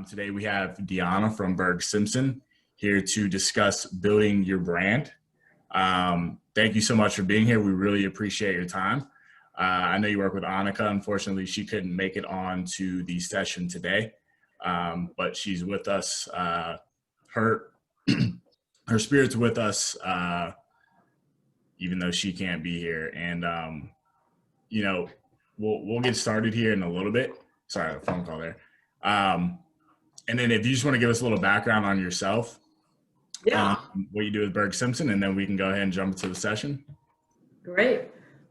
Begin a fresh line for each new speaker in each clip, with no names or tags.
Today we have Deanna from Burg Simpson here to discuss building your brand. Thank you so much for being here. We really appreciate your time. I know you work with Annika. Unfortunately, she couldn't make it on to the session today, but she's with us. Her her spirit's with us, even though she can't be here. And you know, we'll get started here in a little bit. Sorry, a phone call there. And then if you just want to give us a little background on yourself, what you do with Burg Simpson, and then we can go ahead and jump into the session.
Great.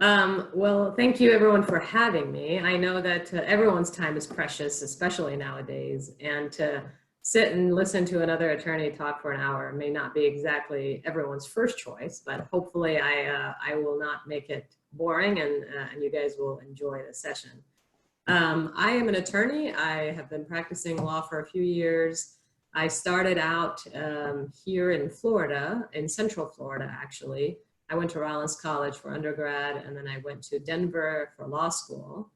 Well, thank you everyone for having me. I know that everyone's time is precious, especially nowadays, and to sit and listen to another attorney talk for an hour may not be exactly everyone's first choice, but hopefully I will not make it boring and you guys will enjoy the session. I am an attorney. I have been practicing law for a few years. I started out here in Florida, in Central Florida, actually. I went to Rollins College for undergrad, and then I went to Denver for law school.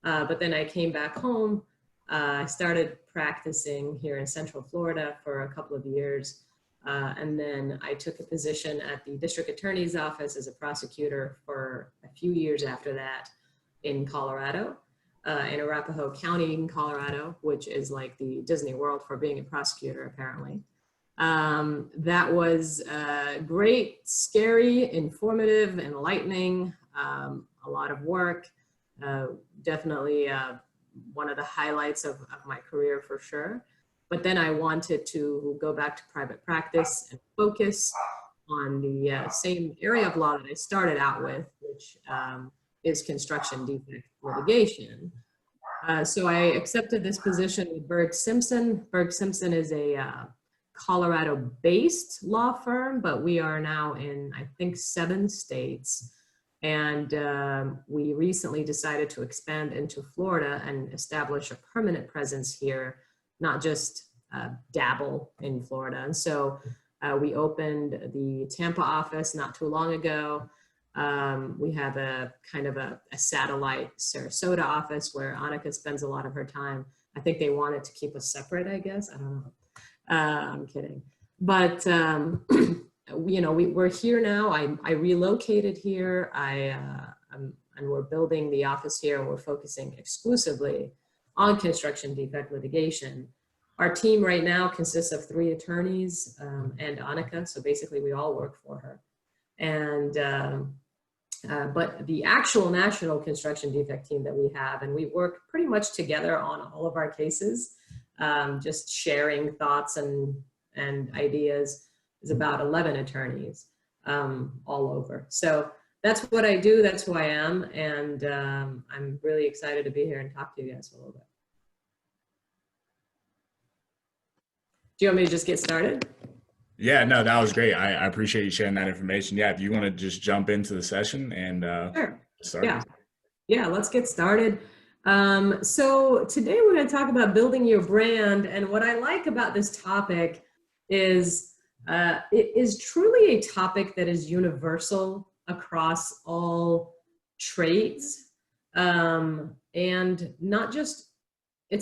But then I came back home. I started practicing here in Central Florida for a couple of years. And then I took a position at the district attorney's office as a prosecutor for a few years after that in Colorado. In Arapahoe County in Colorado, which is like the Disney World for being a prosecutor, apparently. That was great, scary, informative, enlightening, a lot of work, definitely one of the highlights of my career for sure. But then I wanted to go back to private practice and focus on the same area of law that I started out with, which is construction defect litigation. So I accepted this position with Burg Simpson. Burg Simpson is a Colorado-based law firm, but we are now in, I think, 7 states. And we recently decided to expand into Florida and establish a permanent presence here, not just dabble in Florida. And so we opened the Tampa office not too long ago. We have a kind of a satellite Sarasota office where Annika spends a lot of her time. I think they wanted to keep us separate, I guess. I don't know. I'm kidding. But, you know, we're here now. I relocated here. And we're building the office here, and we're focusing exclusively on construction defect litigation. Our team right now consists of 3 attorneys and Annika. So basically we all work for her. And but the actual national construction defect team that we have, and we work pretty much together on all of our cases, just sharing thoughts and ideas, is about 11 attorneys all over. So that's what I do, that's who I am, and I'm really excited to be here and talk to you guys for a little bit. Do you want me to just get started?
Yeah, no, that was great. I appreciate you sharing that information. Yeah, if you want to just jump into the session and
sure.
start.
Yeah, let's get started. So today we're going to talk about building your brand. And what I like about this topic is it is truly a topic that is universal across all trades. And it's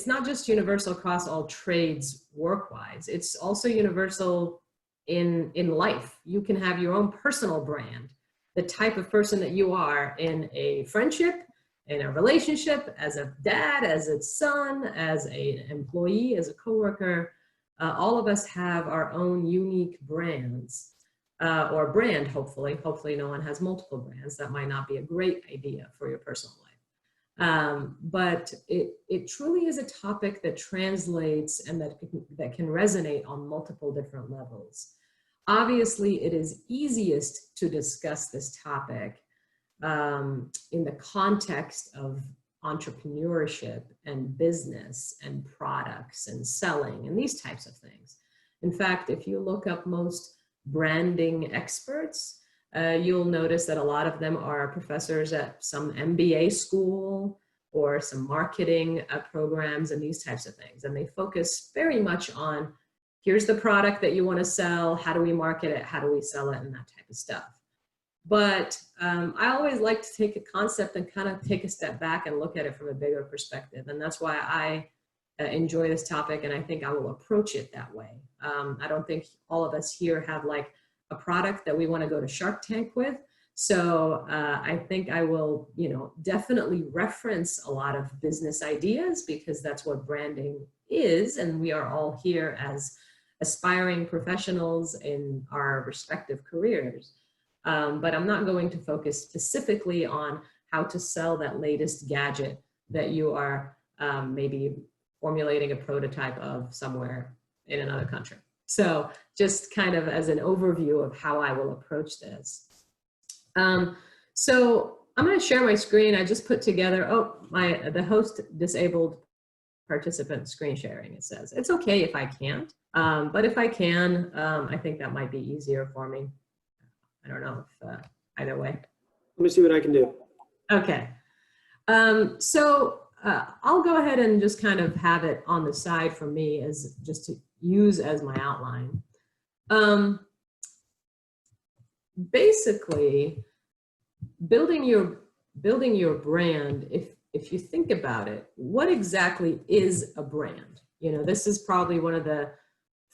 not just universal across all trades work-wise. It's also universal in life. You can have your own personal brand, the type of person that you are in a friendship, in a relationship, as a dad, as a son, as an employee, as a coworker. All of us have our own unique brands, or brand, hopefully. Hopefully no one has multiple brands. That might not be a great idea for your personal life. But it truly is a topic that translates and that can resonate on multiple different levels. Obviously, it is easiest to discuss this topic in the context of entrepreneurship and business and products and selling and these types of things. In fact, if you look up most branding experts, you'll notice that a lot of them are professors at some MBA school or some marketing programs and these types of things. And they focus very much on, here's the product that you want to sell, how do we market it, how do we sell it, and that type of stuff. But I always like to take a concept and kind of take a step back and look at it from a bigger perspective. And that's why I enjoy this topic, and I think I will approach it that way. I don't think all of us here have like a product that we want to go to Shark Tank with. So I think I will, definitely reference a lot of business ideas, because that's what branding is. And we are all here as aspiring professionals in our respective careers. But I'm not going to focus specifically on how to sell that latest gadget that you are maybe formulating a prototype of somewhere in another country. So just kind of as an overview of how I will approach this. So I'm going to share my screen. I just put together, the host disabled participant screen sharing, it says. It's okay if I can't, but if I can, I think that might be easier for me. I don't know if either way.
Let me see what I can do.
Okay. So I'll go ahead and just kind of have it on the side for me as just to use as my outline. Basically, building your brand, if you think about it, what exactly is a brand? This is probably one of the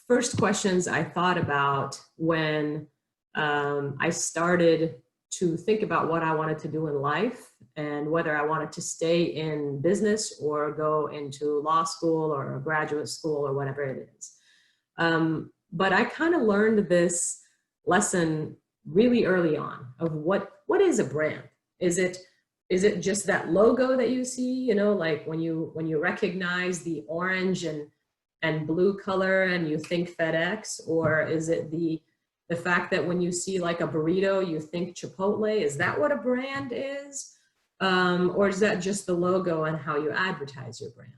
first questions I thought about when I started to think about what I wanted to do in life and whether I wanted to stay in business or go into law school or graduate school or whatever it is. But I kind of learned this lesson really early on of what is a brand? Is it just that logo that you see, like when you recognize the orange and blue color and you think FedEx, or is it the fact that when you see like a burrito, you think Chipotle? Is that what a brand is? Or is that just the logo and how you advertise your brand?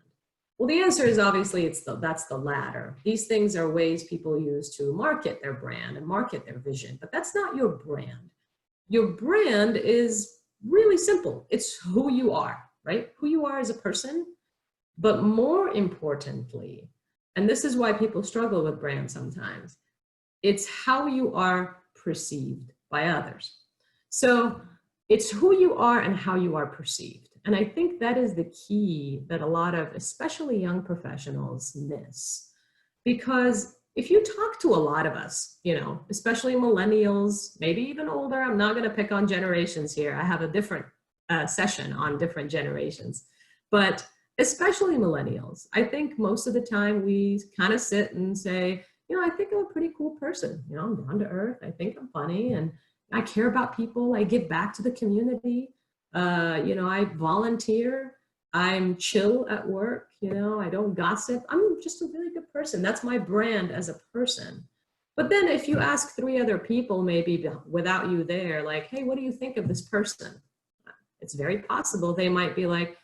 Well, the answer is obviously that's the latter. These things are ways people use to market their brand and market their vision, but that's not your brand. Your brand is really simple. It's who you are, right? Who you are as a person, but more importantly, and this is why people struggle with brand sometimes, it's how you are perceived by others. So it's who you are and how you are perceived. And I think that is the key that a lot of, especially young professionals, miss. Because if you talk to a lot of us, especially millennials, maybe even older, I'm not going to pick on generations here. I have a different session on different generations. But especially millennials, I think most of the time we kind of sit and say, I think I'm a pretty cool person. I'm down to earth. I think I'm funny and I care about people. I give back to the community. I volunteer. I'm chill at work. I don't gossip. I'm just a really good person. That's my brand as a person. But then if you ask 3 other people, maybe without you there, like, hey, what do you think of this person? It's very possible they might be like,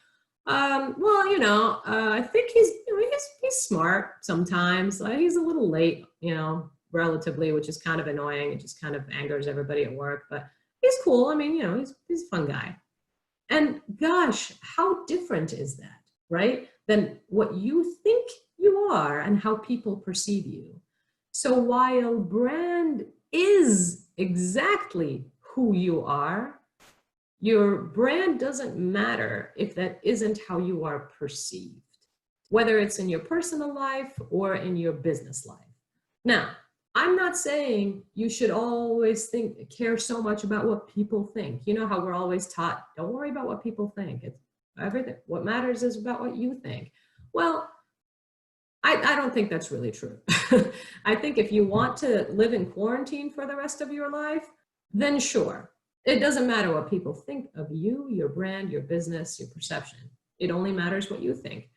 I think he's smart sometimes. He's a little late, relatively, which is kind of annoying. It just kind of angers everybody at work, but he's cool. I mean, he's a fun guy. And gosh, how different is that, right? Than what you think you are and how people perceive you. So while brand is exactly who you are, your brand doesn't matter if that isn't how you are perceived, whether it's in your personal life or in your business life. Now, I'm not saying you should always care so much about what people think. You know how we're always taught, don't worry about what people think. It's everything. What matters is about what you think. Well, I don't think that's really true. I think if you want to live in quarantine for the rest of your life, then sure. It doesn't matter what people think of you, your brand, your business, your perception. It only matters what you think.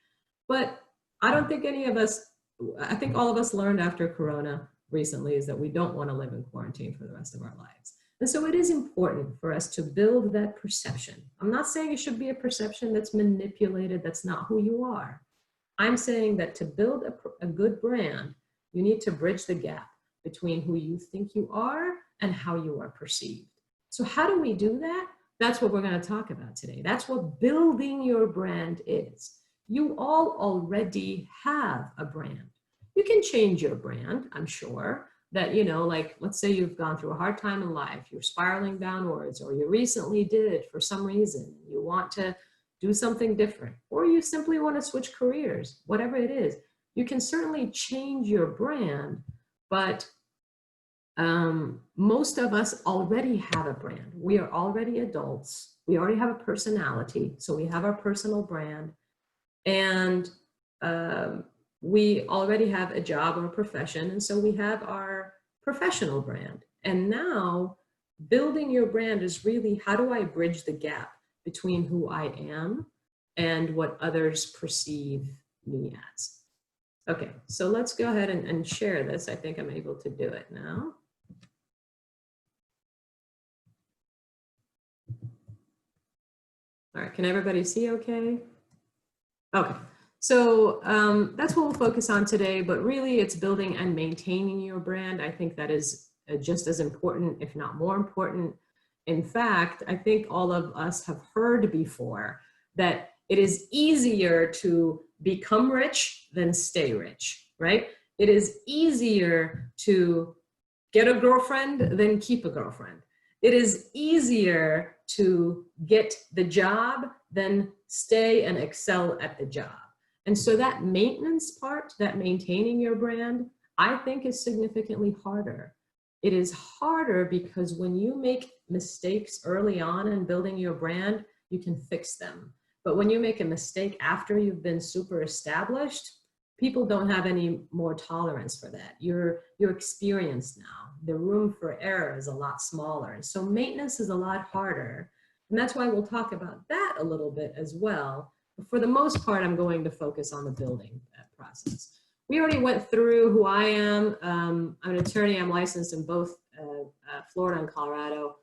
But I don't think I think all of us learned after Corona recently is that we don't want to live in quarantine for the rest of our lives. And so it is important for us to build that perception. I'm not saying it should be a perception that's manipulated, that's not who you are. I'm saying that to build a good brand, you need to bridge the gap between who you think you are and how you are perceived. So how do we do that? That's what we're going to talk about today. That's what building your brand is. You all already have a brand. You can change your brand, I'm sure, that, like, let's say you've gone through a hard time in life, you're spiraling downwards, or you recently did it for some reason. You want to do something different, or you simply want to switch careers, whatever it is, you can certainly change your brand, but most of us already have a brand. We are already adults. We already have a personality. So we have our personal brand, and we already have a job or a profession. And so we have our professional brand. And now building your brand is really, how do I bridge the gap between who I am and what others perceive me as? Okay, so let's go ahead and share this. I think I'm able to do it now. All right, can everybody see okay? Okay, so that's what we'll focus on today, but really it's building and maintaining your brand. I think that is just as important, if not more important. In fact, I think all of us have heard before that it is easier to become rich than stay rich, right? It is easier to get a girlfriend than keep a girlfriend. It is easier to get the job than stay and excel at the job. And so that maintenance part, that maintaining your brand, I think is significantly harder. It is harder because when you make mistakes early on in building your brand, you can fix them. But when you make a mistake after you've been super established, people don't have any more tolerance for that. You're experienced now. The room for error is a lot smaller. And so maintenance is a lot harder. And that's why we'll talk about that a little bit as well. But for the most part, I'm going to focus on the building process. We already went through who I am. I'm an attorney. I'm licensed in both Florida and Colorado.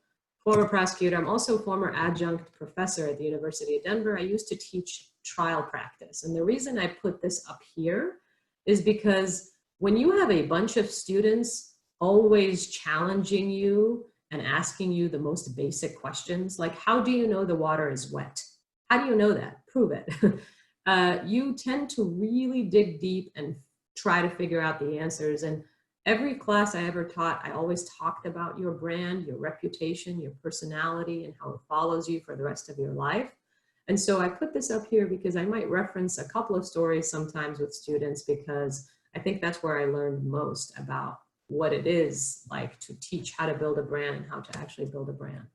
Former prosecutor. I'm also a former adjunct professor at the University of Denver. I used to teach trial practice. And the reason I put this up here is because when you have a bunch of students always challenging you and asking you the most basic questions, like, how do you know the water is wet? How do you know that? Prove it. You tend to really dig deep and try to figure out the answers. And every class I ever taught, I always talked about your brand, your reputation, your personality, and how it follows you for the rest of your life. And so I put this up here because I might reference a couple of stories sometimes with students, because I think that's where I learned most about what it is like to teach how to build a brand and how to actually build a brand.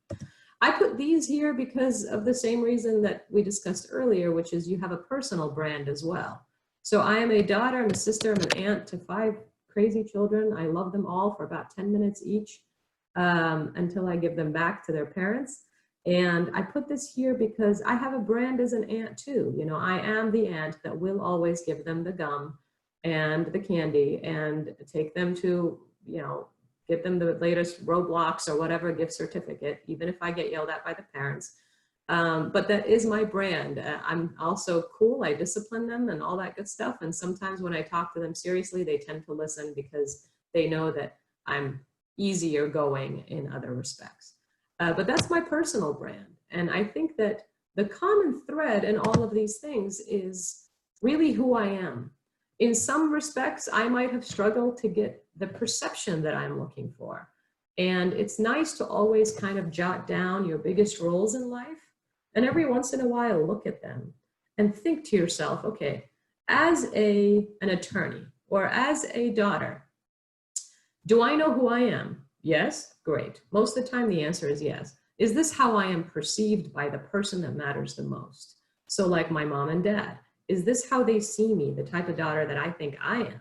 I put these here because of the same reason that we discussed earlier, which is you have a personal brand as well. So I am a daughter, I'm a sister, I'm an aunt to 5 crazy children. I love them all for about 10 minutes each until I give them back to their parents. And I put this here because I have a brand as an aunt too. You know, I am the aunt that will always give them the gum and the candy and take them to, you know, get them the latest Roblox or whatever gift certificate, even if I get yelled at by the parents. But that is my brand. I'm also cool. I discipline them and all that good stuff. And sometimes when I talk to them seriously, they tend to listen because they know that I'm easier going in other respects. But that's my personal brand. And I think that the common thread in all of these things is really who I am. In some respects, I might have struggled to get the perception that I'm looking for. And it's nice to always kind of jot down your biggest roles in life. And every once in a while, look at them and think to yourself, okay, as an attorney or as a daughter, do I know who I am? Yes, great. Most of the time, the answer is yes. Is this how I am perceived by the person that matters the most? So like my mom and dad, is this how they see me, the type of daughter that I think I am?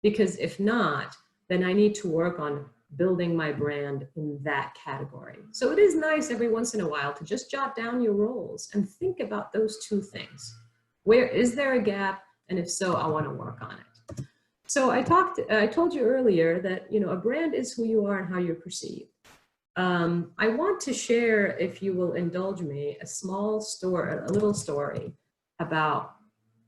Because if not, then I need to work on building my brand in that category. So it is nice every once in a while to just jot down your roles and think about those two things. Where is there a gap? And if so, I want to work on it. So I told you earlier that, you know, a brand is who you are and how you're perceived. I want to share, if you will indulge me, a little story about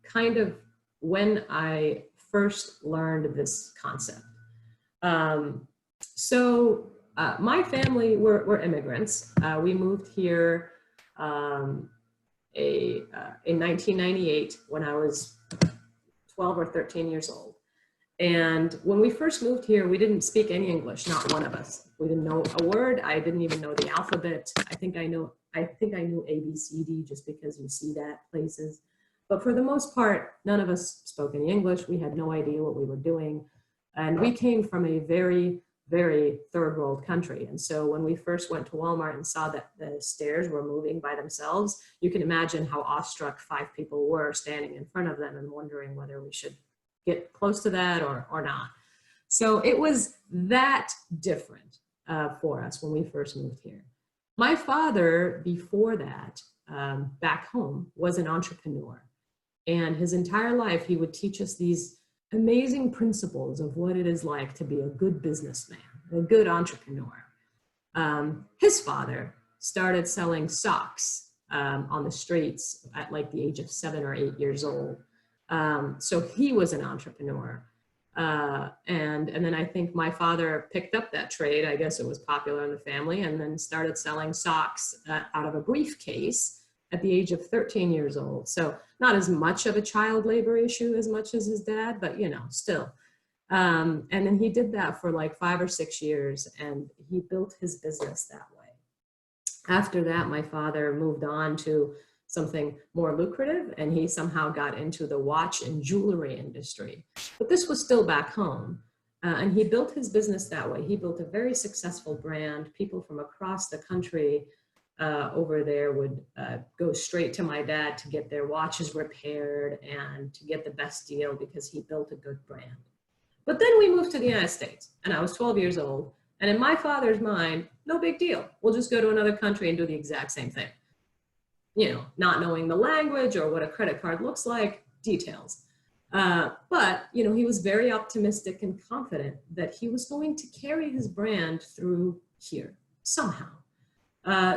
kind of when I first learned this concept. My family were immigrants. We moved here in 1998 when I was 12 or 13 years old. And when we first moved here, we didn't speak any English, not one of us. We didn't know a word. I didn't even know the alphabet. I think I knew ABCD just because you see that places. But for the most part, none of us spoke any English. We had no idea what we were doing. And we came from a very, very third world country. And so when we first went to Walmart and saw that the stairs were moving by themselves, you can imagine how awestruck 5 people were standing in front of them and wondering whether we should get close to that or not. So it was that different for us when we first moved here. My father, before that, back home, was an entrepreneur. And his entire life, he would teach us these amazing principles of what it is like to be a good businessman, a good entrepreneur. His father started selling socks on the streets at like the age of 7 or 8 years old. So he was an entrepreneur. And then I think my father picked up that trade. I guess it was popular in the family, and then started selling socks out of a briefcase at the age of 13 years old. So not as much of a child labor issue as much as his dad, but still. And then he did that for like 5 or 6 years, and he built his business that way. After that, my father moved on to something more lucrative, and he somehow got into the watch and jewelry industry. But this was still back home. And he built his business that way. He built a very successful brand. People from across the country over there would go straight to my dad to get their watches repaired and to get the best deal because he built a good brand. But then we moved to the United States, and I was 12 years old. And in my father's mind, no big deal. We'll just go to another country and do the exact same thing. Not knowing the language or what a credit card looks like, details. But he was very optimistic and confident that he was going to carry his brand through here somehow.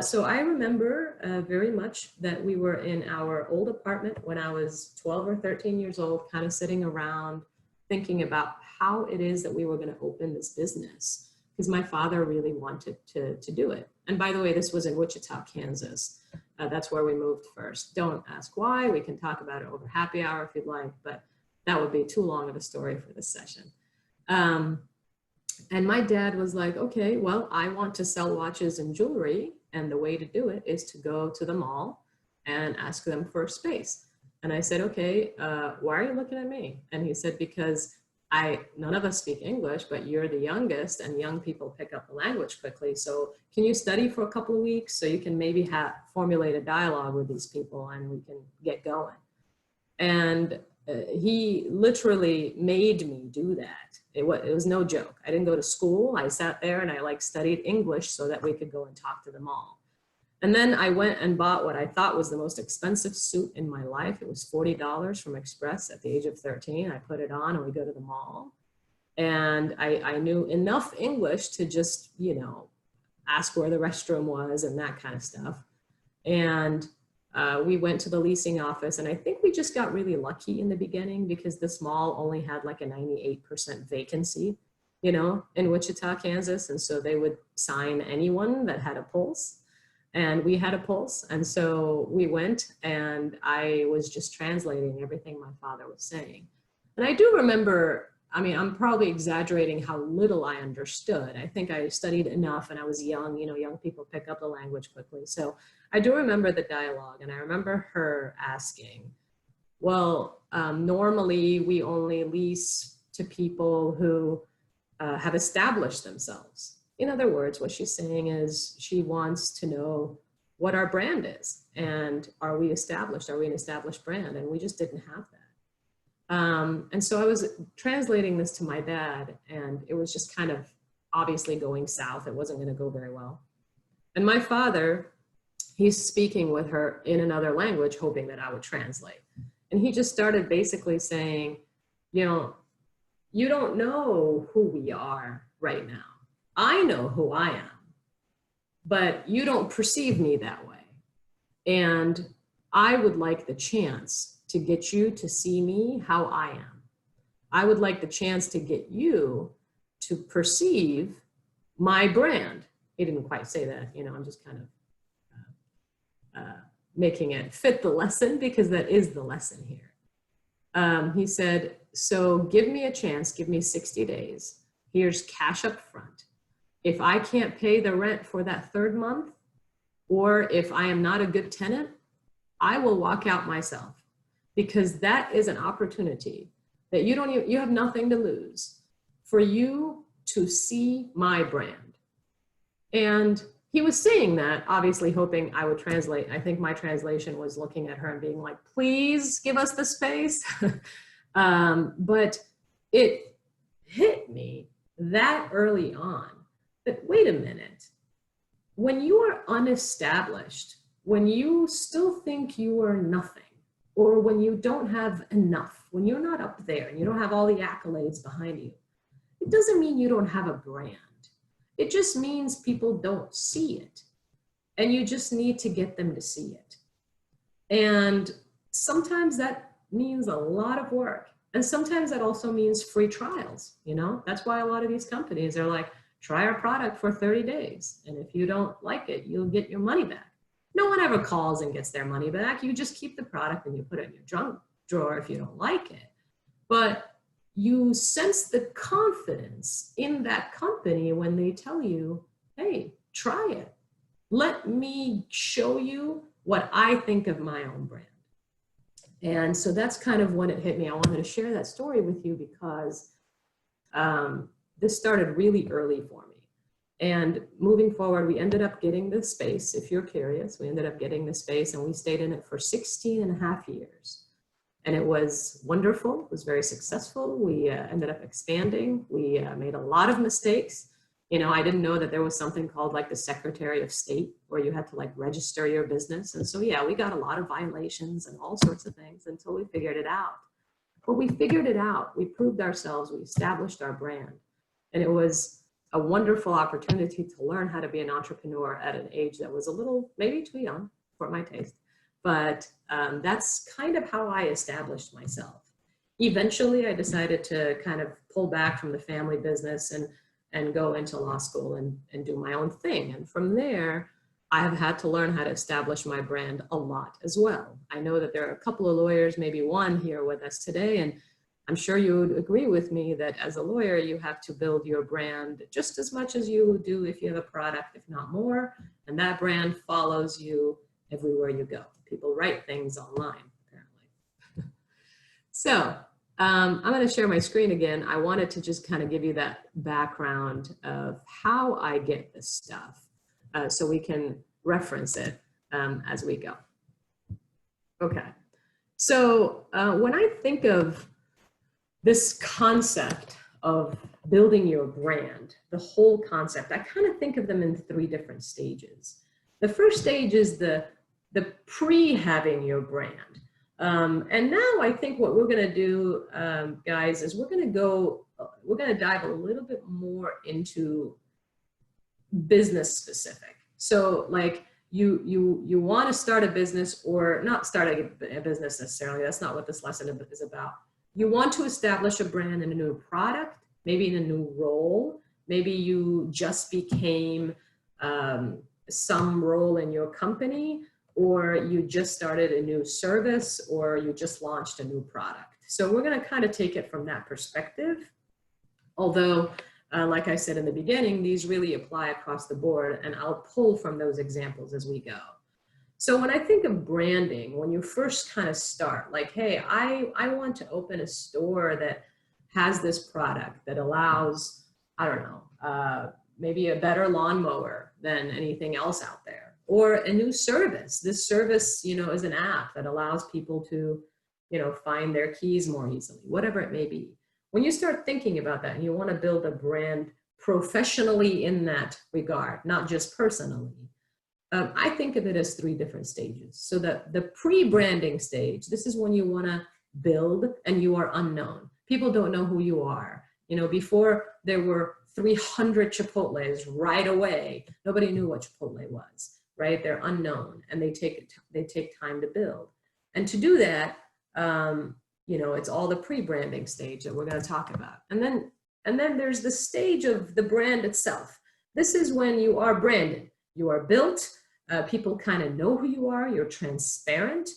So I remember very much that we were in our old apartment when I was 12 or 13 years old, kind of sitting around thinking about how it is that we were going to open this business, because my father really wanted to do it. And by the way, this was in Wichita, Kansas. That's where we moved first. Don't ask why. We can talk about it over happy hour if you'd like, but that would be too long of a story for this session. And my dad was like, okay, well, I want to sell watches and jewelry, and the way to do it is to go to the mall and ask them for space. And I said, okay, why are you looking at me? And he said, because none of us speak English, but you're the youngest, and young people pick up the language quickly. So can you study for a couple of weeks so you can maybe formulate a dialogue with these people and we can get going? And he literally made me do that. It was no joke. I didn't go to school. I sat there and I studied English so that we could go and talk to them all. And then I went and bought what I thought was the most expensive suit in my life. It was $40 from Express at the age of 13. I put it on and we go to the mall. And I knew enough English to just, ask where the restroom was and that kind of stuff. And we went to the leasing office, and I think we just got really lucky in the beginning because this mall only had like a 98% vacancy, in Wichita, Kansas. And so they would sign anyone that had a pulse. And we had a pulse. And so we went, and I was just translating everything my father was saying. And I do remember, I'm probably exaggerating how little I understood. I think I studied enough, and I was young. Young people pick up the language quickly. So I do remember the dialogue, and I remember her asking, well, normally we only lease to people who have established themselves. In other words, what she's saying is she wants to know what our brand is, and are we established? Are we an established brand? And we just didn't have that. And so I was translating this to my dad, and it was just kind of obviously going south. It wasn't going to go very well. And my father, he's speaking with her in another language, hoping that I would translate. And he just started basically saying, you don't know who we are right now. I know who I am, but you don't perceive me that way. And I would like the chance to get you to see me how I am. I would like the chance to get you to perceive my brand. He didn't quite say that, I'm just kind of making it fit the lesson, because that is the lesson here. He said, so give me a chance, give me 60 days. Here's cash up front. If I can't pay the rent for that third month, or if I am not a good tenant, I will walk out myself, because that is an opportunity that you have nothing to lose for you to see my brand. And he was saying that, obviously hoping I would translate. I think my translation was looking at her and being like, please give us the space. But it hit me that early on that, wait a minute, when you are unestablished, when you still think you are nothing, or when you don't have enough, when you're not up there and you don't have all the accolades behind you, it doesn't mean you don't have a brand. It just means people don't see it. And you just need to get them to see it. And sometimes that means a lot of work. And sometimes that also means free trials. You know, that's why a lot of these companies are like, try our product for 30 days. And if you don't like it, you'll get your money back. No one ever calls and gets their money back. You just keep the product and you put it in your junk drawer if you don't like it. But you sense the confidence in that company when they tell you, hey, try it. Let me show you what I think of my own brand. And so that's kind of when it hit me. I wanted to share that story with you because this started really early for me. And moving forward, we ended up getting the space. If you're curious, we ended up getting the space and we stayed in it for 16 and a half years. And it was wonderful. It was very successful. We ended up expanding. We made a lot of mistakes. You know, I didn't know that there was something called like the Secretary of State where you had to like register your business. And so, yeah, we got a lot of violations and all sorts of things until we figured it out. But we figured it out. We proved ourselves. We established our brand. And it was a wonderful opportunity to learn how to be an entrepreneur at an age that was a little, maybe too young for my taste. But that's kind of how I established myself. Eventually, I decided to kind of pull back from the family business and go into law school and do my own thing. And from there, I have had to learn how to establish my brand a lot as well. I know that there are a couple of lawyers, maybe one here with us today, and I'm sure you would agree with me that as a lawyer, you have to build your brand just as much as you do if you have a product, if not more. And that brand follows you everywhere you go. People write things online, apparently. So I'm going to share my screen again. I wanted to just kind of give you that background of how I get this stuff so we can reference it as we go. Okay. So when I think of this concept of building your brand, the whole concept, I kind of think of them in three different stages. The first stage is the pre-having your brand. And now I think what we're going to do, guys, is we're going to dive a little bit more into business specific. So like you want to start a business, or not start a business necessarily. That's not what this lesson is about. You want to establish a brand in a new product, maybe in a new role. Maybe you just became some role in your company, or you just started a new service, or you just launched a new product. So we're going to kind of take it from that perspective. Although, like I said in the beginning, these really apply across the board, and I'll pull from those examples as we go. So when I think of branding, when you first kind of start, like, hey, I want to open a store that has this product that allows, I don't know, maybe a better lawnmower than anything else out there, or a new service. This service, you know, is an app that allows people to, you know, find their keys more easily, whatever it may be. When you start thinking about that and you want to build a brand professionally in that regard, not just personally, I think of it as three different stages. So that the pre-branding stage, this is when you want to build and you are unknown. People don't know who you are. You know, before there were 300 Chipotles right away, nobody knew what Chipotle was, right? They're unknown and they take time to build. And to do that, you know, it's all the pre-branding stage that we're going to talk about. And then there's the stage of the brand itself. This is when you are branded, you are built, people kind of know who you are, you're transparent.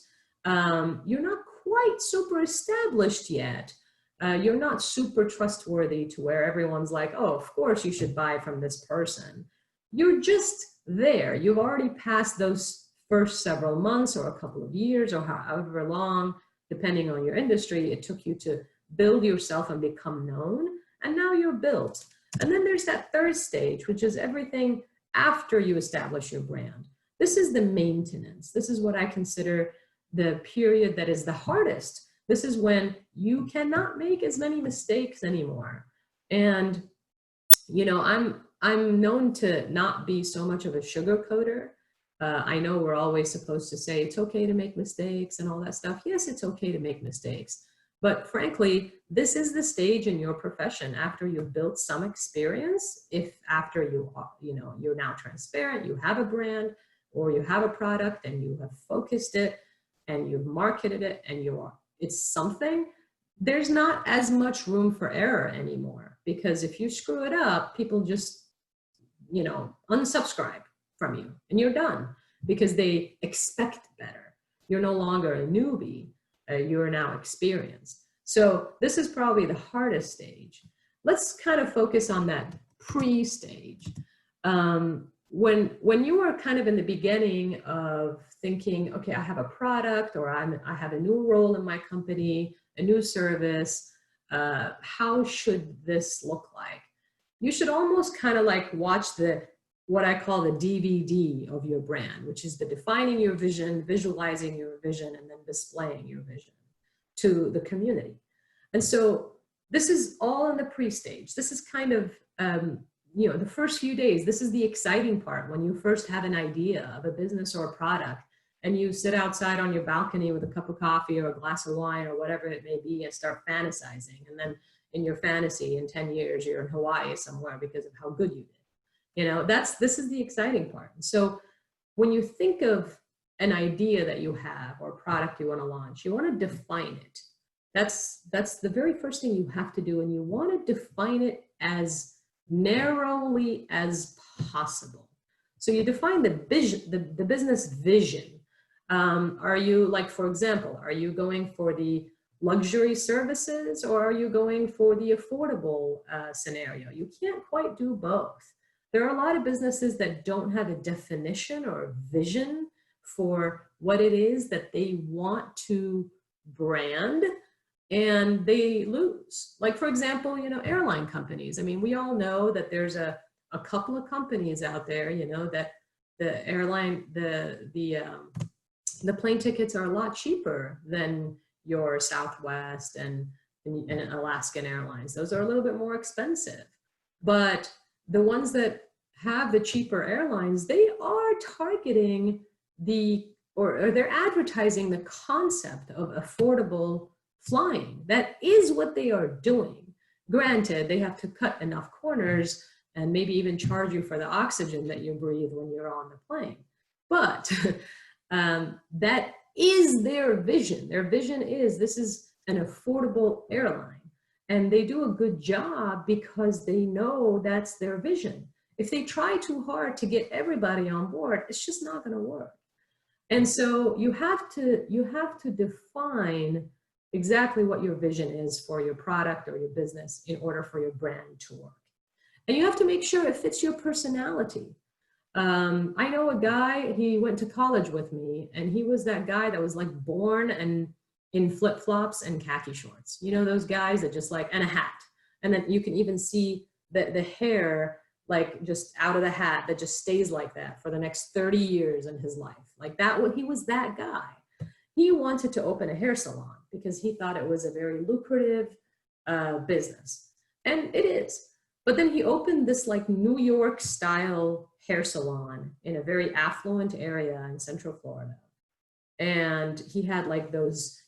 You're not quite super established yet. You're not super trustworthy to where everyone's like, oh, of course you should buy from this person. You're just there. You've already passed those first several months or a couple of years or however long, depending on your industry, it took you to build yourself and become known. And now you're built. And then there's that third stage, which is everything after you establish your brand. This is the maintenance. This is what I consider the period that is the hardest. This is when you cannot make as many mistakes anymore. And, you know, I'm known to not be so much of a sugarcoater. I know we're always supposed to say it's okay to make mistakes and all that stuff. Yes, it's okay to make mistakes. But frankly, this is the stage in your profession after you've built some experience. If after you're now transparent, you have a brand or you have a product and you have focused it and you've marketed it and it's something, there's not as much room for error anymore. Because if you screw it up, people just, unsubscribe from you and you're done because they expect better. You're no longer a newbie. You're now experienced. So this is probably the hardest stage. Let's kind of focus on that pre-stage. When you are kind of in the beginning of thinking, okay, I have a product or I have a new role in my company, a new service, how should this look like? You should almost kind of like watch what I call the DVD of your brand, which is the defining your vision, visualizing your vision, and then displaying your vision to the community. And so this is all in the pre-stage. This is kind of, the first few days. This is the exciting part when you first have an idea of a business or a product and you sit outside on your balcony with a cup of coffee or a glass of wine or whatever it may be and start fantasizing. And then in your fantasy, in 10 years, you're in Hawaii somewhere because of how good you did. This is the exciting part. So when you think of an idea that you have or a product you want to launch, you want to define it. That's the very first thing you have to do. And you want to define it as narrowly as possible. So you define the vision, the business vision. Are you, like, for example, are you going for the luxury services or are you going for the affordable scenario? You can't quite do both. There are a lot of businesses that don't have a definition or a vision for what it is that they want to brand, and they lose. Like, for example, airline companies. I mean, we all know that there's a couple of companies out there, that the airline, the plane tickets are a lot cheaper than your Southwest and Alaskan Airlines. Those are a little bit more expensive. But the ones that have the cheaper airlines, they are targeting or they're advertising the concept of affordable flying. That is what they are doing. Granted, they have to cut enough corners and maybe even charge you for the oxygen that you breathe when you're on the plane. But that is their vision. Their vision is this is an affordable airline. And they do a good job because they know that's their vision. If they try too hard to get everybody on board, it's just not going to work. And so you have to define exactly what your vision is for your product or your business in order for your brand to work. And you have to make sure it fits your personality. I know a guy, he went to college with me, and he was that guy that was like born and in flip-flops and khaki shorts. Those guys that just like, and a hat. And then you can even see the hair like just out of the hat that just stays like that for the next 30 years in his life. Like that, he was that guy. He wanted to open a hair salon because he thought it was a very lucrative business. And it is. But then he opened this like New York style hair salon in a very affluent area in Central Florida. And he had like those,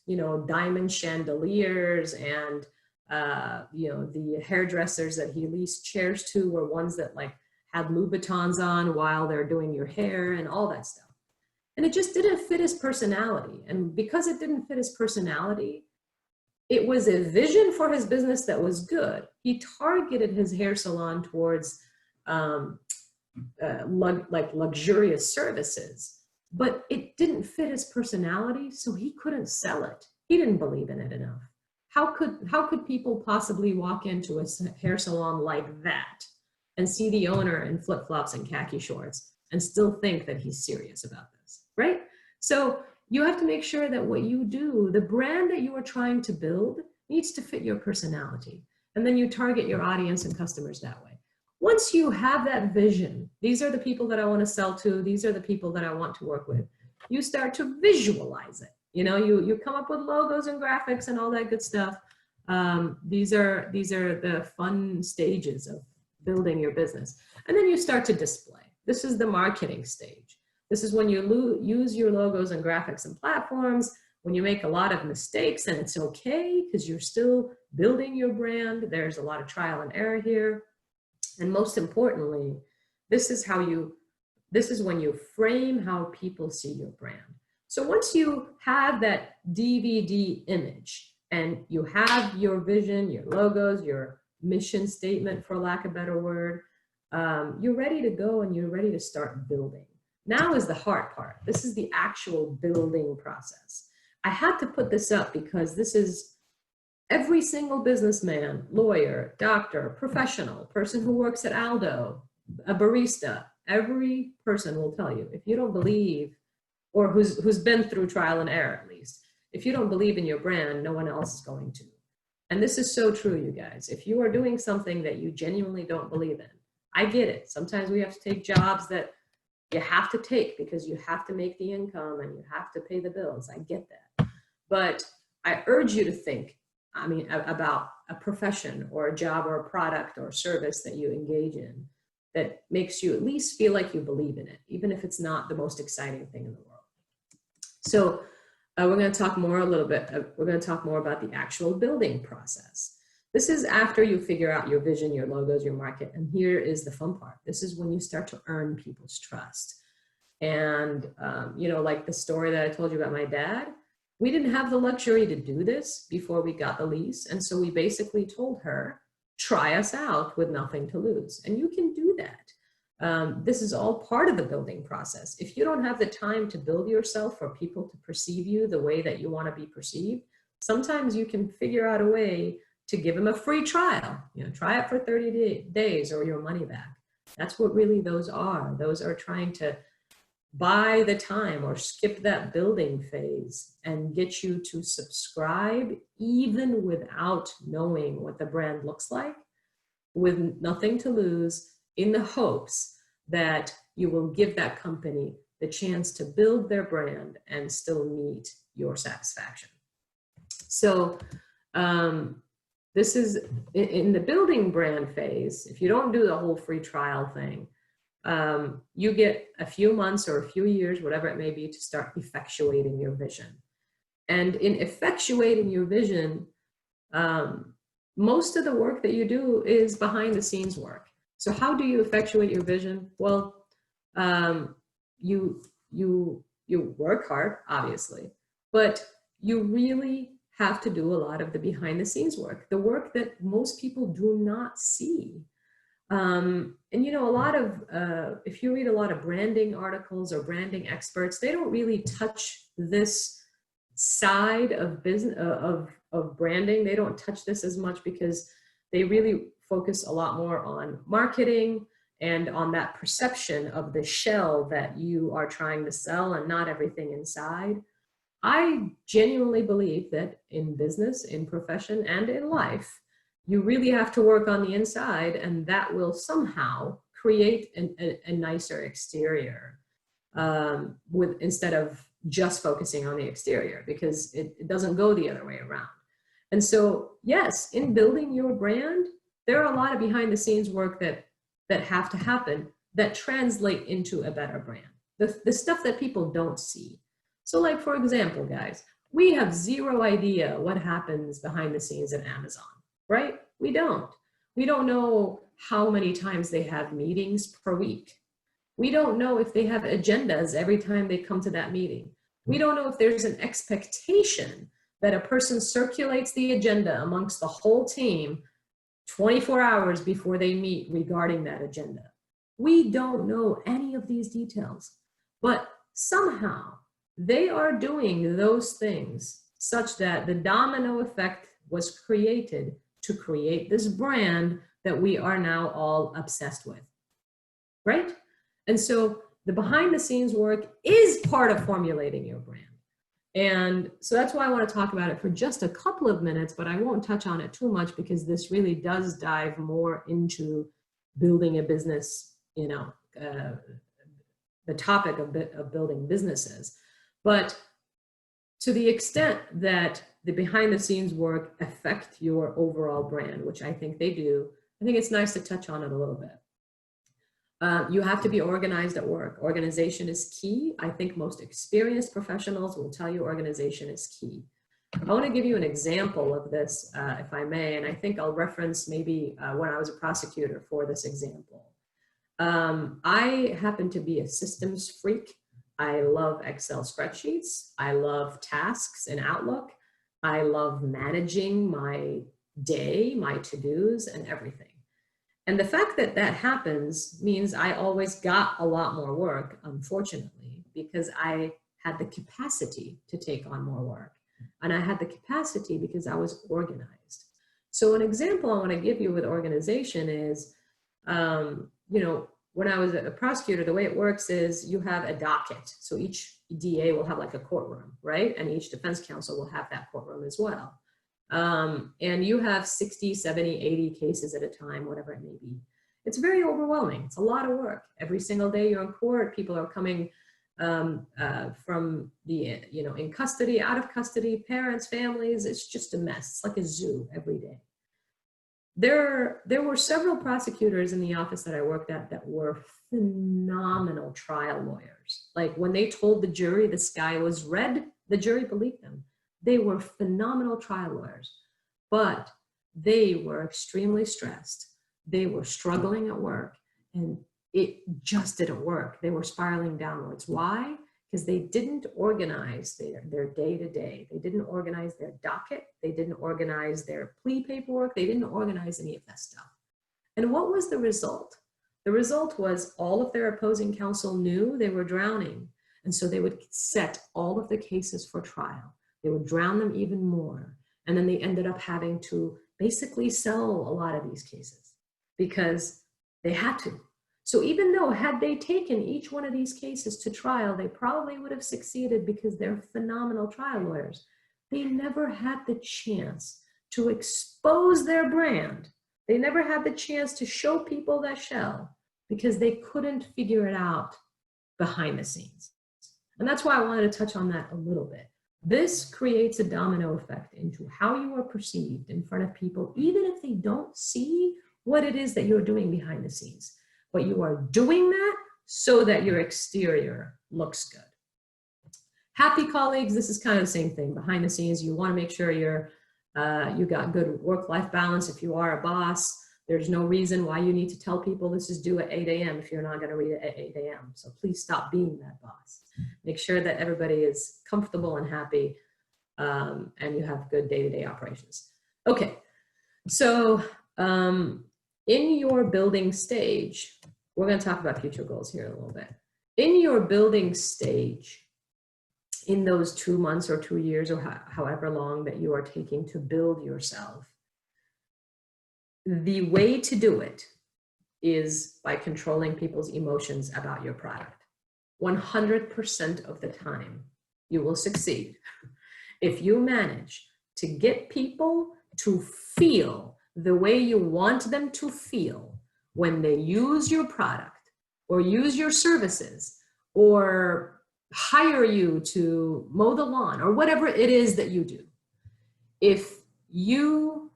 diamond chandeliers, and the hairdressers that he leased chairs to were ones that like had Louboutins on while they're doing your hair and all that stuff. And it just didn't fit his personality. And because it didn't fit his personality, it was a vision for his business that was good. He targeted his hair salon towards like luxurious services, but it didn't fit his personality, so he couldn't sell it. He didn't believe in it enough. How could people possibly walk into a hair salon like that and see the owner in flip-flops and khaki shorts and still think that he's serious about this, right? So you have to make sure that what you do, the brand that you are trying to build, needs to fit your personality. And then you target your audience and customers that way. Once you have that vision, these are the people that I want to sell to, these are the people that I want to work with, you start to visualize it. You know, you come up with logos and graphics and all that good stuff. These are the fun stages of building your business. And then you start to display. This is the marketing stage. This is when you use your logos and graphics and platforms, when you make a lot of mistakes, and it's okay because you're still building your brand. There's a lot of trial and error here. And most importantly, this is when you frame how people see your brand. So once you have that DVD image and you have your vision, your logos, your mission statement, for lack of a better word, you're ready to go and you're ready to start building. Now is the hard part. This is the actual building process. I had to put this up because this is every single businessman, lawyer, doctor, professional, person who works at Aldo, a barista, every person will tell you, if you don't believe, or who's been through trial and error at least, if you don't believe in your brand, no one else is going to. And this is so true, you guys. If you are doing something that you genuinely don't believe in, I get it. Sometimes we have to take jobs that you have to take because you have to make the income and you have to pay the bills. I get that. But I urge you to think, about a profession or a job or a product or a service that you engage in that makes you at least feel like you believe in it, even if it's not the most exciting thing in the world. So we're going to talk more we're going to talk more about the actual building process. This is after you figure out your vision, your logos, your market. And here is the fun part. This is when you start to earn people's trust. And, like the story that I told you about my dad, we didn't have the luxury to do this before we got the lease. And so we basically told her, try us out with nothing to lose. And you can do that. This is all part of the building process. If you don't have the time to build yourself for people to perceive you the way that you want to be perceived, sometimes you can figure out a way to give them a free trial. Try it for 30 days or your money back. That's what really those are. Those are trying to buy the time or skip that building phase and get you to subscribe even without knowing what the brand looks like, with nothing to lose, in the hopes that you will give that company the chance to build their brand and still meet your satisfaction. So this is in the building brand phase. If you don't do the whole free trial thing, you get a few months or a few years, whatever it may be, to start effectuating your vision. And in effectuating your vision, most of the work that you do is behind the scenes work. So how do you effectuate your vision? Well, you work hard, obviously, but you really have to do a lot of the behind the scenes work, the work that most people do not see. And a lot of, if you read a lot of branding articles or branding experts, they don't really touch this side of business, of branding. They don't touch this as much because they really focus a lot more on marketing and on that perception of the shell that you are trying to sell and not everything inside. I genuinely believe that in business, in profession, and in life, you really have to work on the inside, and that will somehow create a nicer exterior instead of just focusing on the exterior, because it doesn't go the other way around. And so, yes, in building your brand, there are a lot of behind the scenes work that have to happen that translate into a better brand. The stuff that people don't see. So like, for example, guys, we have zero idea what happens behind the scenes at Amazon, right? We don't. We don't know how many times they have meetings per week. We don't know if they have agendas every time they come to that meeting. We don't know if there's an expectation that a person circulates the agenda amongst the whole team 24 hours before they meet regarding that agenda. We don't know any of these details, but somehow they are doing those things such that the domino effect was created to create this brand that we are now all obsessed with, right? And so the behind the scenes work is part of formulating your brand. And so that's why I want to talk about it for just a couple of minutes, but I won't touch on it too much because this really does dive more into building a business, you know, the topic of building businesses. But to the extent that the behind the scenes work affect your overall brand, which I think they do, I think it's nice to touch on it a little bit. You have to be organized at work. Organization is key. I think most experienced professionals will tell you organization is key. I want to give you an example of this, if I may, and I think I'll reference maybe when I was a prosecutor for this example. I happen to be a systems freak. I love Excel spreadsheets. I love tasks in Outlook. I love managing my day, my to-dos, and everything. And the fact that that happens means I always got a lot more work, unfortunately, because I had the capacity to take on more work. And I had the capacity because I was organized. So an example I want to give you with organization is, you know, when I was a prosecutor, the way it works is you have a docket. So each DA will have like a courtroom, right? And each defense counsel will have that courtroom as well. And you have 60, 70, 80 cases at a time, whatever it may be. It's very overwhelming. It's a lot of work. Every single day you're in court, people are coming from the, you know, in custody, out of custody, parents, families. It's just a mess. It's like a zoo every day. There were several prosecutors in the office that I worked at that were phenomenal trial lawyers. Like when they told the jury the sky was red, the jury believed them. They were phenomenal trial lawyers, but they were extremely stressed. They were struggling at work and it just didn't work. They were spiraling downwards. Why? Because they didn't organize their day-to-day. They didn't organize their docket. They didn't organize their plea paperwork. They didn't organize any of that stuff. And what was the result? The result was all of their opposing counsel knew they were drowning. And so they would set all of the cases for trial. They would drown them even more. And then they ended up having to basically sell a lot of these cases because they had to. So even though had they taken each one of these cases to trial, they probably would have succeeded because they're phenomenal trial lawyers. They never had the chance to expose their brand. They never had the chance to show people that shell because they couldn't figure it out behind the scenes. And that's why I wanted to touch on that a little bit. This creates a domino effect into how you are perceived in front of people, even if they don't see what it is that you're doing behind the scenes. But you are doing that so that your exterior looks good. Happy colleagues, this is kind of the same thing. Behind the scenes, you want to make sure you got good work-life balance. If you are a boss, there's no reason why you need to tell people this is due at 8 a.m. if you're not going to read it at 8 a.m. So please stop being that boss. Make sure that everybody is comfortable and happy and you have good day-to-day operations. Okay, so in your building stage, we're going to talk about future goals here in a little bit. In your building stage, in those 2 months or 2 years or however long that you are taking to build yourself, the way to do it is by controlling people's emotions about your product. 100% of the time, you will succeed if you manage to get people to feel the way you want them to feel when they use your product or use your services or hire you to mow the lawn or whatever it is that you do. If you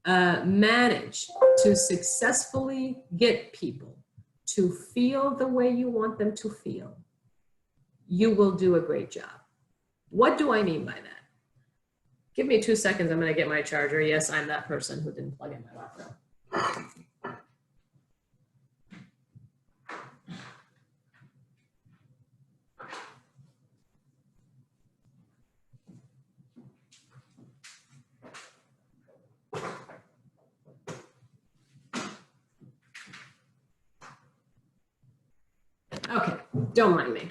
manage to successfully get people to feel the way you want them to feel, you will do a great job. What do I mean by that? Give me 2 seconds, I'm gonna get my charger. Yes, I'm that person who didn't plug in my laptop. Okay, don't mind me.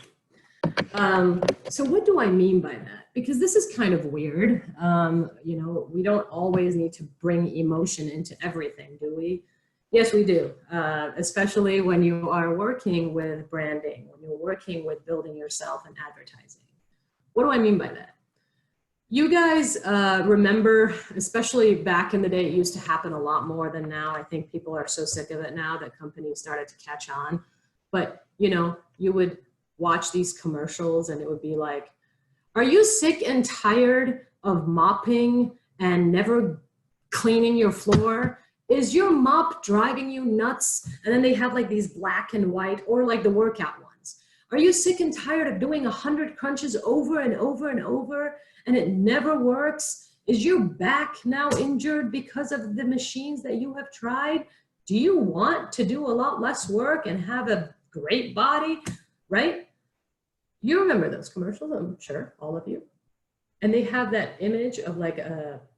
So what do I mean by that? Because this is kind of weird. You know, we don't always need to bring emotion into everything, do we? Yes, we do, especially when you are working with branding, when you're working with building yourself and advertising. What do I mean by that? You guys remember, especially back in the day, it used to happen a lot more than now. I think people are so sick of it now that companies started to catch on. But, you know, you would watch these commercials and it would be like, are you sick and tired of mopping and never cleaning your floor? Is your mop driving you nuts? And then they have like these black and white, or like the workout ones. Are you sick and tired of doing 100 crunches over and over and over and it never works? Is your back now injured because of the machines that you have tried? Do you want to do a lot less work and have a great body, right? You remember those commercials, I'm sure, all of you. And they have that image of like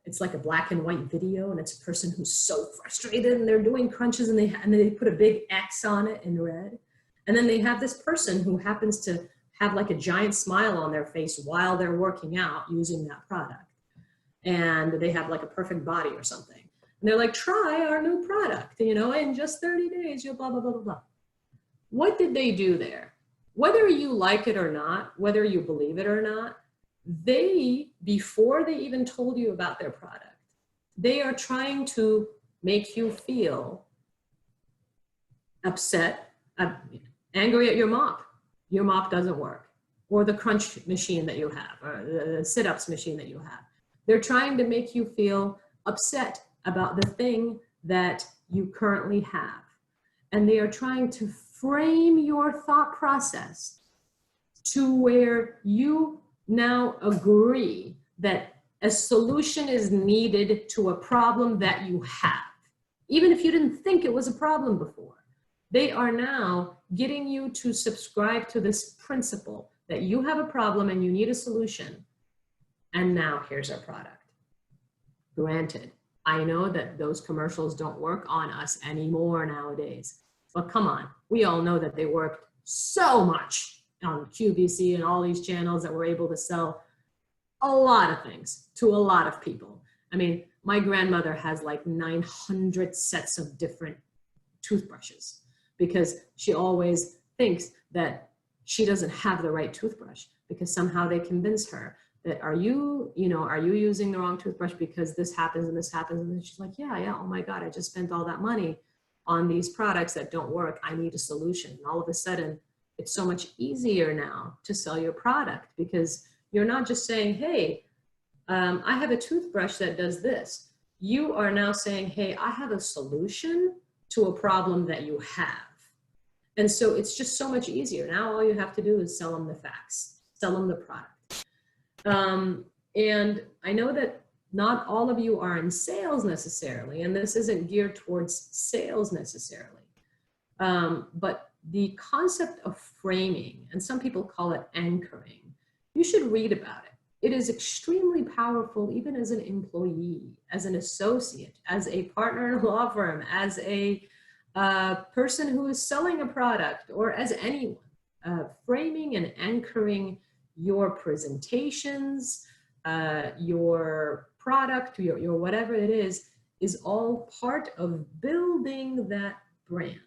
it's like a black and white video, and it's a person who's so frustrated and they're doing crunches, and they put a big X on it in red. And then they have this person who happens to have like a giant smile on their face while they're working out using that product. And they have like a perfect body or something. And they're like, try our new product, you know, in just 30 days, you'll blah, blah, blah, blah, blah. What did they do there? Whether you like it or not, whether you believe it or not, they, before they even told you about their product, they are trying to make you feel upset, angry at your mop. Your mop doesn't work, or the crunch machine that you have, or the sit-ups machine that you have. They're trying to make you feel upset about the thing that you currently have. And they are trying to frame your thought process to where you now agree that a solution is needed to a problem that you have, even if you didn't think it was a problem before. They are now getting you to subscribe to this principle that you have a problem and you need a solution. And now here's our product. Granted, I know that those commercials don't work on us anymore nowadays, but come on, we all know that they worked so much on QVC and all these channels that were able to sell a lot of things to a lot of people. I mean, my grandmother has like 900 sets of different toothbrushes because she always thinks that she doesn't have the right toothbrush, because somehow they convince her that are you using the wrong toothbrush because this happens and this happens. And then she's like, yeah, oh my God, I just spent all that money on these products that don't work. I need a solution. And all of a sudden, it's so much easier now to sell your product, because you're not just saying, hey, I have a toothbrush that does this. You are now saying, hey, I have a solution to a problem that you have. And so it's just so much easier. Now all you have to do is sell them the facts, sell them the product. And I know that not all of you are in sales necessarily, and this isn't geared towards sales necessarily. But the concept of framing, and some people call it anchoring, you should read about it. It is extremely powerful, even as an employee, as an associate, as a partner in a law firm, as a person who is selling a product, or as anyone. Framing and anchoring your presentations, your product, your whatever it is all part of building that brand.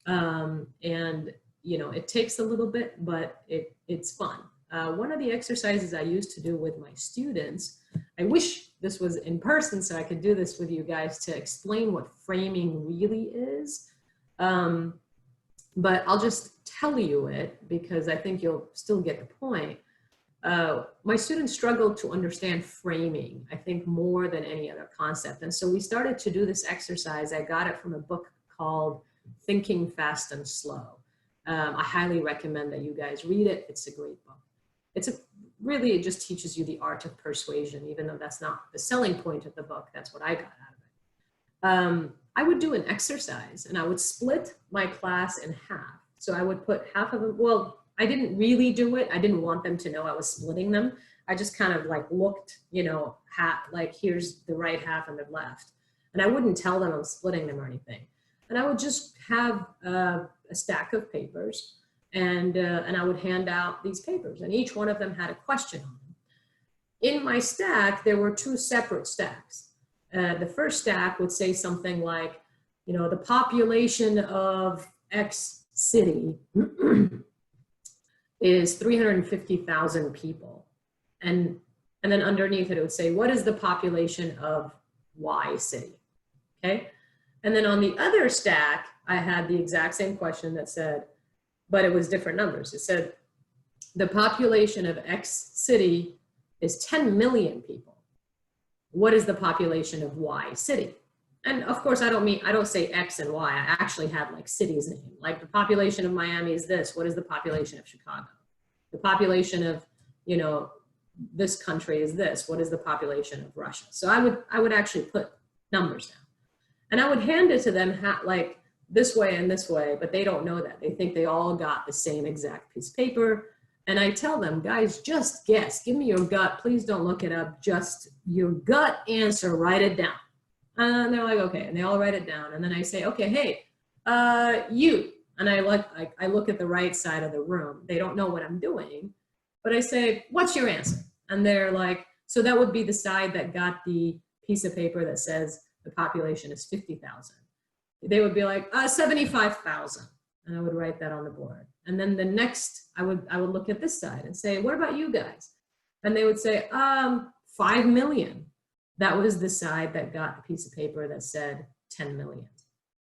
And you know, it takes a little bit, but it's fun. One of the exercises I used to do with my students, I wish this was in person so I could do this with you guys to explain what framing really is. But I'll just tell you it because I think you'll still get the point. My students struggled to understand framing, I think, more than any other concept. And so we started to do this exercise. I got it from a book called Thinking Fast and Slow. I highly recommend that you guys read it. It's a great book. Really, it just teaches you the art of persuasion, even though that's not the selling point of the book. That's what I got out of it. I would do an exercise and I would split my class in half. So I would put half of them, well, I didn't really do it. I didn't want them to know I was splitting them. I just kind of like looked, you know, like here's the right half and the left. And I wouldn't tell them I'm splitting them or anything. And I would just have a stack of papers, and I would hand out these papers, and each one of them had a question on them. In my stack, there were 2 separate stacks. The first stack would say something like, you know, the population of X city is 350,000 people. And then underneath it would say, what is the population of Y city? Okay. And then on the other stack, I had the exact same question that said, but it was different numbers. It said, the population of X city is 10 million people. What is the population of Y city? And of course, I don't say X and Y. I actually have like cities name. Like the population of Miami is this. What is the population of Chicago? The population of, you know, this country is this. What is the population of Russia? So I would actually put numbers down. And I would hand it to them like this way and this way, but they don't know that. They think they all got the same exact piece of paper. And I tell them, guys, just guess. Give me your gut. Please don't look it up. Just your gut answer. Write it down. And they're like, okay. And they all write it down. And then I say, okay, hey, you. And I look at the right side of the room. They don't know what I'm doing. But I say, what's your answer? And they're like, so that would be the side that got the piece of paper that says the population is 50,000. They would be like, 75,000. And I would write that on the board. And then the next, I would look at this side and say, what about you guys? And they would say, 5 million. That was the side that got the piece of paper that said 10 million,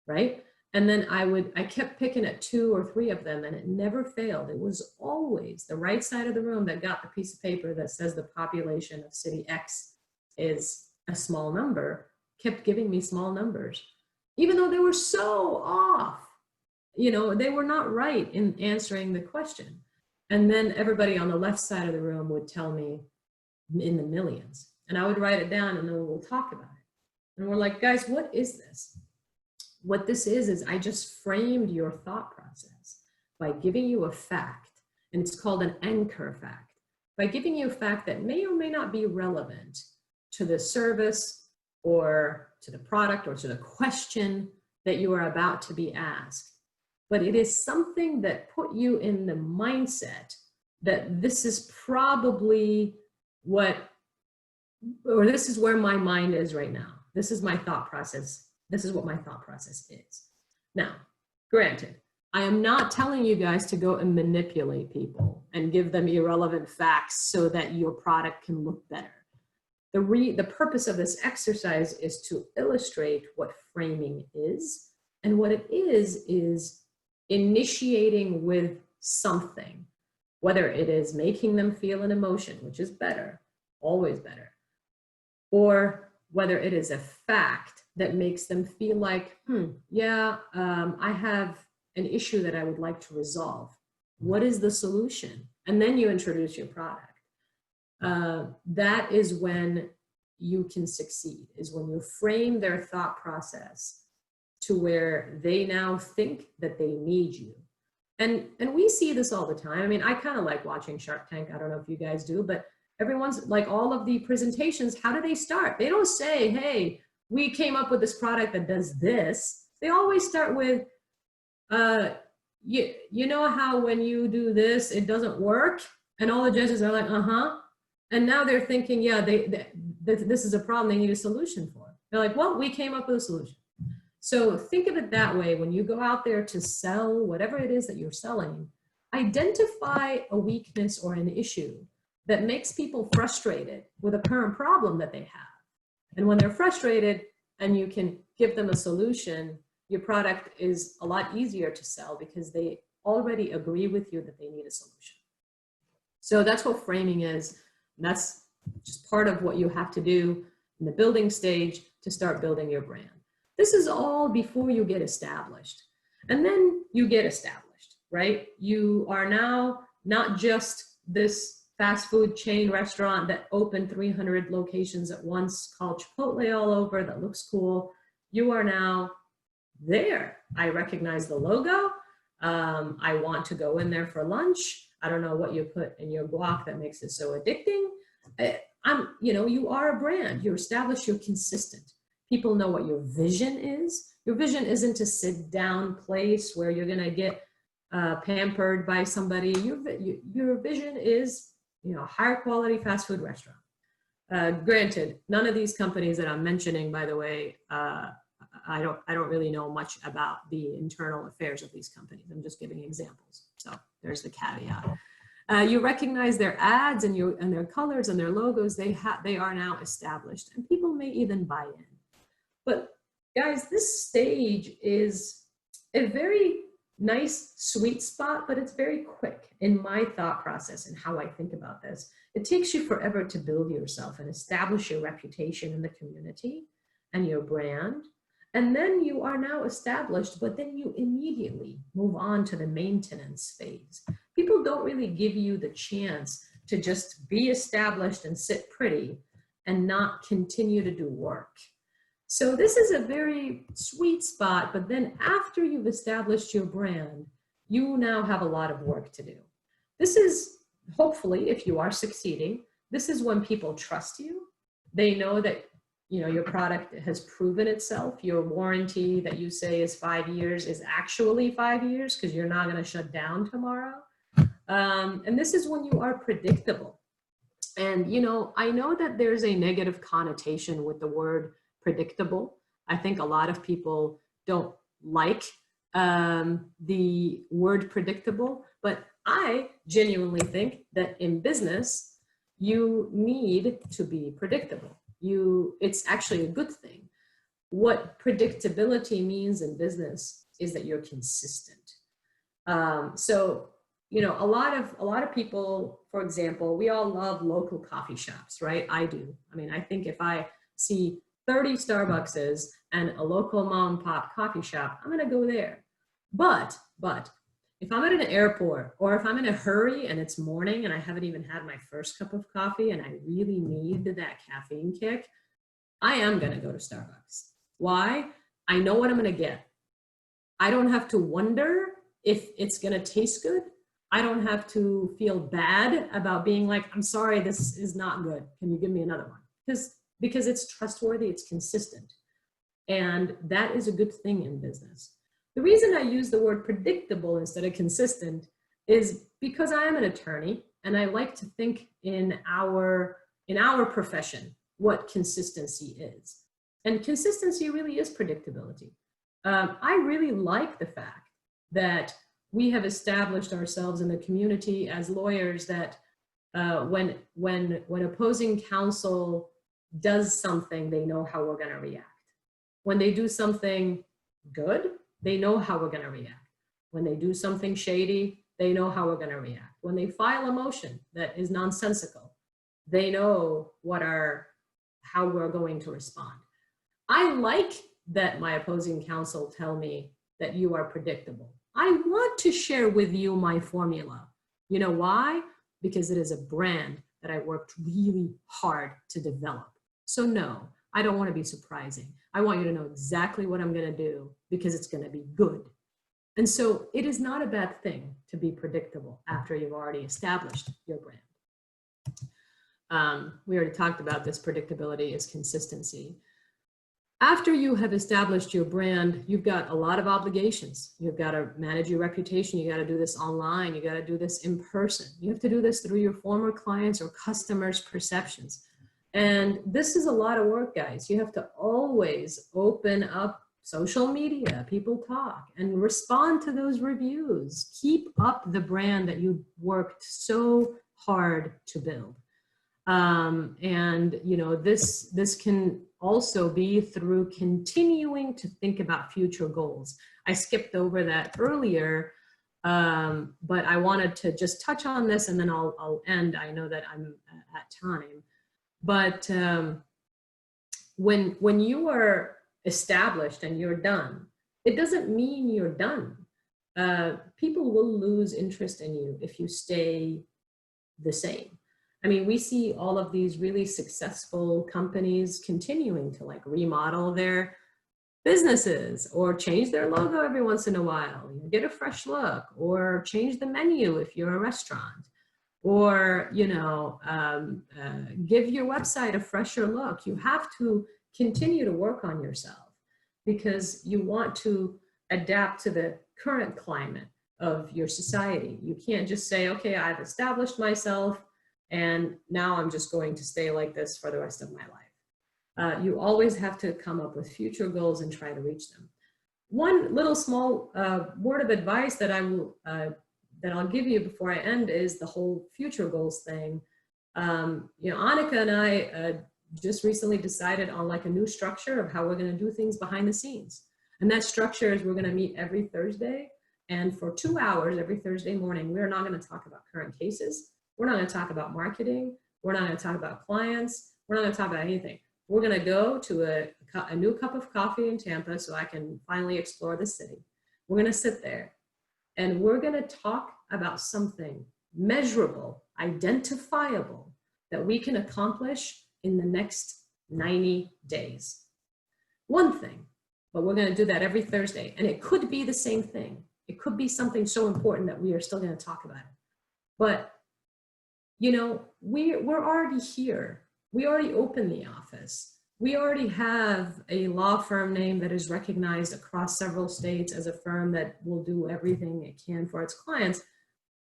right? And then I kept picking at 2 or 3 of them, and it never failed. It was always the right side of the room that got the piece of paper that says the population of city X is a small number, kept giving me small numbers, even though they were so off. You know, they were not right in answering the question. And then everybody on the left side of the room would tell me in the millions. And I would write it down, and then we'll talk about it. And we're like, guys, what is this? What this is I just framed your thought process by giving you a fact, and it's called an anchor fact. By giving you a fact that may or may not be relevant to the service or to the product or to the question that you are about to be asked. But it is something that put you in the mindset that this is probably this is where my mind is right now. This is my thought process. This is what my thought process is. Now, granted, I am not telling you guys to go and manipulate people and give them irrelevant facts so that your product can look better. The purpose of this exercise is to illustrate what framing is. And what it is initiating with something, whether it is making them feel an emotion, which is better, always better, or whether it is a fact that makes them feel like, I have an issue that I would like to resolve. What is the solution? And then you introduce your product. That is when you can succeed, is when you frame their thought process to where they now think that they need you. And we see this all the time. I mean, I kind of like watching Shark Tank. I don't know if you guys do, but everyone's like, all of the presentations, how do they start? They don't say, hey, we came up with this product that does this. They always start with, you know how when you do this, it doesn't work? And all the judges are like, And now they're thinking, yeah, this is a problem they need a solution for. They're like, well, we came up with a solution. So think of it that way. When you go out there to sell whatever it is that you're selling, identify a weakness or an issue that makes people frustrated with a current problem that they have. And when they're frustrated and you can give them a solution, your product is a lot easier to sell because they already agree with you that they need a solution. So that's what framing is. And that's just part of what you have to do in the building stage to start building your brand. This is all before you get established. And then you get established, right? You are now not just this fast food chain restaurant that opened 300 locations at once called Chipotle all over that looks cool. You are now there. I recognize the logo. I want to go in there for lunch. I don't know what you put in your guac that makes it so addicting. You are a brand. You're established, you're consistent. People know what your vision is. Your vision isn't a sit down place where you're going to get pampered by somebody. Your vision is, you know, a higher quality fast food restaurant. Granted, none of these companies that I'm mentioning, by the way, I don't really know much about the internal affairs of these companies. I'm just giving examples. So there's the caveat. You recognize their ads and their colors and their logos. They are now established, and people may even buy in. But guys, this stage is a very nice sweet spot, but it's very quick in my thought process and how I think about this. It takes you forever to build yourself and establish your reputation in the community and your brand. And then you are now established, but then you immediately move on to the maintenance phase. People don't really give you the chance to just be established and sit pretty and not continue to do work. So this is a very sweet spot, but then after you've established your brand, you now have a lot of work to do. This is, hopefully, if you are succeeding, this is when people trust you. They know that, you know, your product has proven itself. Your warranty that you say is 5 years is actually 5 years because you're not going to shut down tomorrow. And this is when you are predictable. And, you know, I know that there's a negative connotation with the word predictable. I think a lot of people don't like the word predictable, but I genuinely think that in business, you need to be predictable. It's actually a good thing. What predictability means in business is that you're consistent. So, you know, a lot of people, for example, we all love local coffee shops, right? I do. I mean, I think if I see 30 Starbuckses and a local mom and pop coffee shop, I'm gonna go there. But if I'm at an airport or if I'm in a hurry and it's morning and I haven't even had my first cup of coffee and I really need that caffeine kick, I am gonna go to Starbucks. Why? I know what I'm gonna get. I don't have to wonder if it's gonna taste good. I don't have to feel bad about being like, I'm sorry, this is not good. Can you give me another one? Because it's trustworthy, it's consistent. And that is a good thing in business. The reason I use the word predictable instead of consistent is because I am an attorney and I like to think in our profession what consistency is. And consistency really is predictability. I really like the fact that we have established ourselves in the community as lawyers that when opposing counsel does something, they know how we're going to react. When they do something good, they know how we're going to react. When they do something shady, they know how we're going to react. When they file a motion that is nonsensical, they know how we're going to respond. I like that my opposing counsel tell me that you are predictable. I want to share with you my formula. You know why? Because it is a brand that I worked really hard to develop. So no, I don't want to be surprising. I want you to know exactly what I'm going to do because it's going to be good. And so it is not a bad thing to be predictable after you've already established your brand. We already talked about this. Predictability is consistency. After you have established your brand, you've got a lot of obligations. You've got to manage your reputation. You got to do this online. You got to do this in person. You have to do this through your former clients or customers' perceptions. And this is a lot of work, guys. You have to always open up social media, people talk, and respond to those reviews. Keep up the brand that you worked so hard to build. And you know, this can also be through continuing to think about future goals. I skipped over that earlier, but I wanted to just touch on this and then I'll end. I know that I'm at time, but when you are established and you're done, it doesn't mean you're done. People will lose interest in you if you stay the same. I mean, we see all of these really successful companies continuing to like remodel their businesses or change their logo every once in a while, get a fresh look, or change the menu if you're a restaurant, or, you know, give your website a fresher look. You have to continue to work on yourself because you want to adapt to the current climate. of your society. You can't just say, okay, I've established myself and now I'm just going to stay like this for the rest of my life. You always have to come up with future goals and try to reach them. One little small word of advice that I'll give you before I end is the whole future goals thing. Annika and I just recently decided on like a new structure of how we're going to do things behind the scenes. And that structure is we're going to meet every Thursday. And for 2 hours every Thursday morning, we're not going to talk about current cases. We're not going to talk about marketing. We're not going to talk about clients. We're not going to talk about anything. We're going to go to a new cup of coffee in Tampa so I can finally explore the city. We're going to sit there and we're going to talk about something measurable, identifiable that we can accomplish in the next 90 days. One thing, but we're going to do that every Thursday. And it could be the same thing. It could be something so important that we are still going to talk about it. But, we're already here. We already opened the office. We already have a law firm name that is recognized across several states as a firm that will do everything it can for its clients.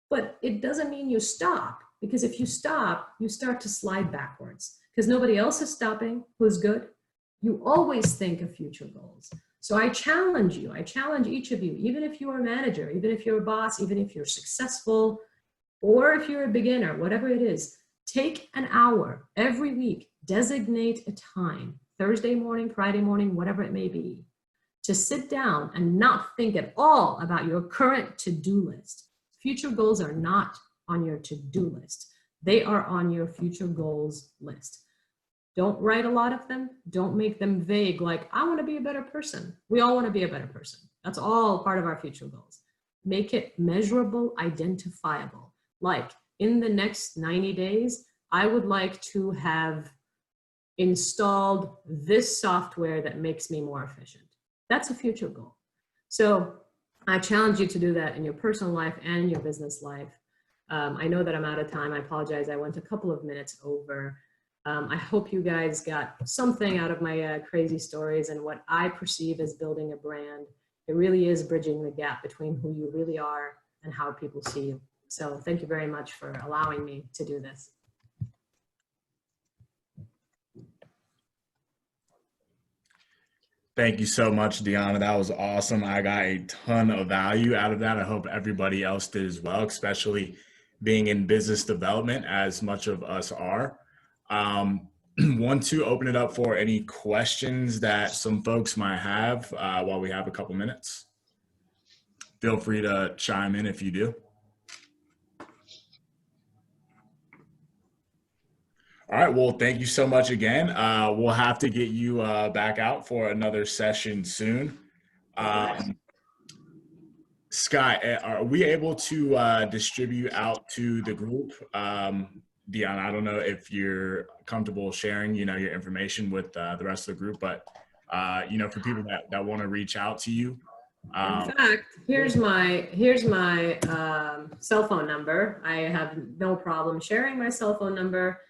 But it doesn't mean you stop, because if you stop, you start to slide backwards because nobody else is stopping who's good. You always think of future goals. So I challenge you, I challenge each of you, even if you're a manager, even if you're a boss, even if you're successful, or if you're a beginner, whatever it is, take an hour every week, designate a time, Thursday morning, Friday morning, whatever it may be, to sit down and not think at all about your current to-do list. Future goals are not on your to-do list. They are on your future goals list. Don't write a lot of them. Don't make them vague, like, I want to be a better person. We all want to be a better person. That's all part of our future goals. Make it measurable, identifiable. Like, in the next 90 days, I would like to have installed this software that makes me more efficient. That's a future goal. So I challenge you to do that in your personal life and in your business life. I know that I'm out of time. I apologize. I went a couple of minutes over. I hope you guys got something out of my crazy stories and what I perceive as building a brand. It really is bridging the gap between who you really are and how people see you. So thank you very much for allowing me to do this.
Thank you so much, Deanna. That was awesome. I got a ton of value out of that. I hope everybody else did as well, especially being in business development, as much of us are. Want to open it up for any questions that some folks might have while we have a couple minutes. Feel free to chime in if you do. All right, well, thank you so much again. We'll have to get you back out for another session soon. Scott, are we able to distribute out to the group? Deanna, I don't know if you're comfortable sharing, your information with the rest of the group, but for people that want to reach out to you.
In fact, here's my cell phone number. I have no problem sharing my cell phone number.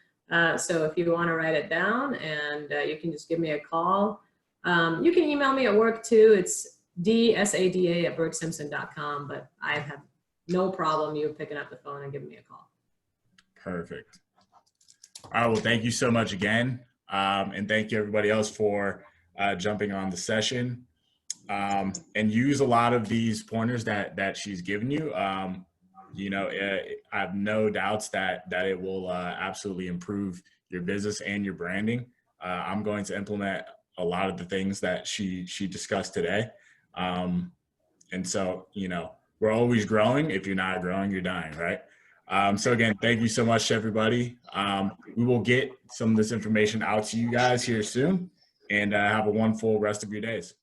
So if you want to write it down, and you can just give me a call. You can email me at work too. It's dsada@burgsimpson.com, but I have no problem you picking up the phone and giving me a call.
Perfect. All right, well, thank you so much again. And thank you everybody else for jumping on the session. And use a lot of these pointers that she's given you. I have no doubts that it will absolutely improve your business and your branding. I'm going to implement a lot of the things that she discussed today. And so, we're always growing. If you're not growing, you're dying, right? So again, thank you so much to everybody. We will get some of this information out to you guys here soon, and have a wonderful rest of your days.